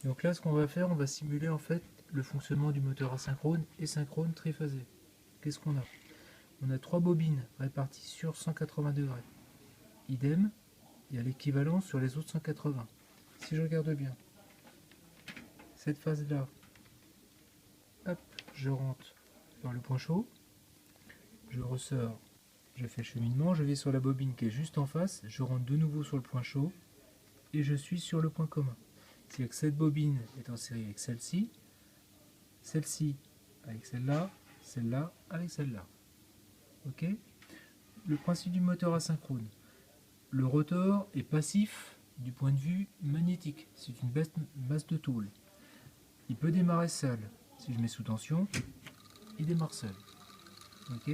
Donc là, ce qu'on va faire, on va simuler en fait le fonctionnement du moteur asynchrone et synchrone triphasé. Qu'est-ce qu'on a? On a 3 bobines réparties sur 180 degrés. Idem, il y a l'équivalent sur les autres 180. Si je regarde bien, cette phase-là, hop, je rentre par le point chaud, je ressors, je fais le cheminement, je vais sur la bobine qui est juste en face, je rentre de nouveau sur le point chaud et je suis sur le point commun. C'est-à-dire que cette bobine est en série avec celle-ci avec celle-là, celle-là avec celle-là. Ok? Le principe du moteur asynchrone. Le rotor est passif du point de vue magnétique. C'est une masse de tôle. Il peut démarrer seul. Si je mets sous tension, il démarre seul. Ok?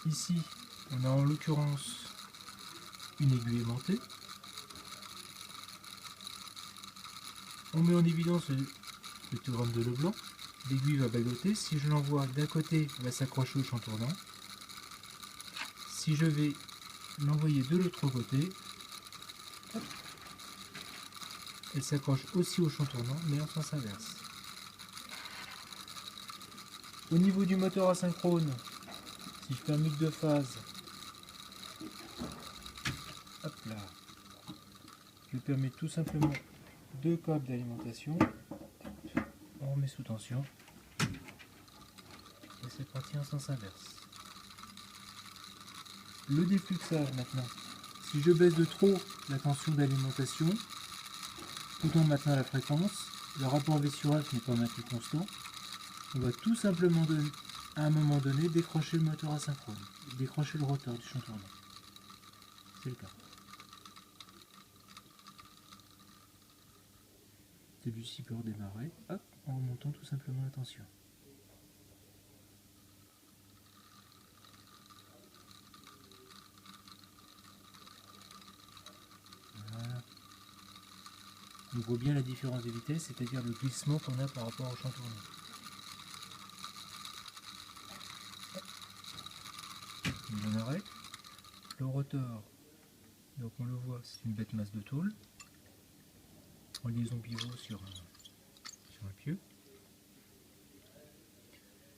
Ici, on a en l'occurrence une aiguille aimantée. On met en évidence le théorème de Leblanc. L'aiguille va bagoter. Si je l'envoie d'un côté, elle va s'accrocher au champ tournant. Si je vais l'envoyer de l'autre côté, elle s'accroche aussi au champ tournant, mais en sens inverse. Au niveau du moteur asynchrone, si je fais un mix de phase, hop là, je permets tout simplement 2 câbles d'alimentation, on remet sous tension, et c'est parti en sens inverse. Le défluxage maintenant, si je baisse de trop la tension d'alimentation, tout en maintenant la fréquence, le rapport V sur F n'est pas maintenu constant, on va tout simplement à un moment donné décrocher le moteur asynchrone, décrocher le rotor du champ tournant. C'est le cas. Celui-ci peut redémarrer, hop, en remontant tout simplement la tension. Voilà. On voit bien la différence de vitesse, c'est-à-dire le glissement qu'on a par rapport au champ tournant. On arrête. Le rotor, donc on le voit, c'est une bête masse de tôle, en liaison pivot sur un pieu.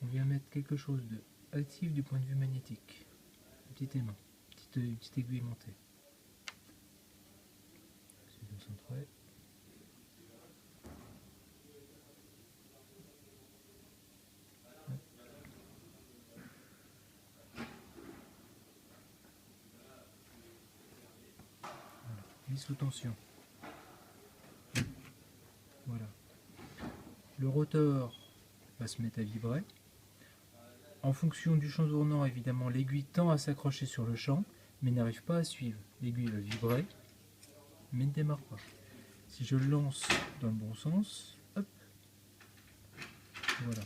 On vient mettre quelque chose de actif du point de vue magnétique. Un petit aimant, une petite aiguille aimantée. C'est concentré. Mis sous tension. Voilà. Le rotor va se mettre à vibrer. En fonction du champ tournant, évidemment, l'aiguille tend à s'accrocher sur le champ, mais n'arrive pas à suivre. L'aiguille va vibrer, mais ne démarre pas. Si je le lance dans le bon sens, hop, voilà.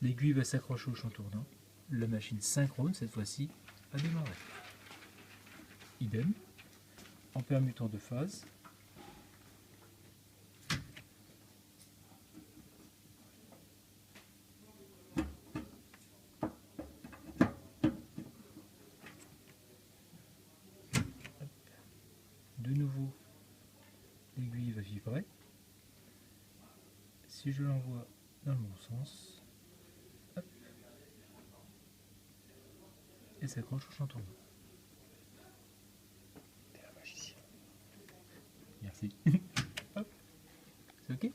L'aiguille va s'accrocher au champ tournant. La machine synchrone, cette fois-ci, a démarré. Idem, en permutant de phase. De nouveau, l'aiguille va vibrer. Si je l'envoie dans le bon sens, hop, elle s'accroche au champ tournant. T'es un magicien. Merci. Hop, c'est ok?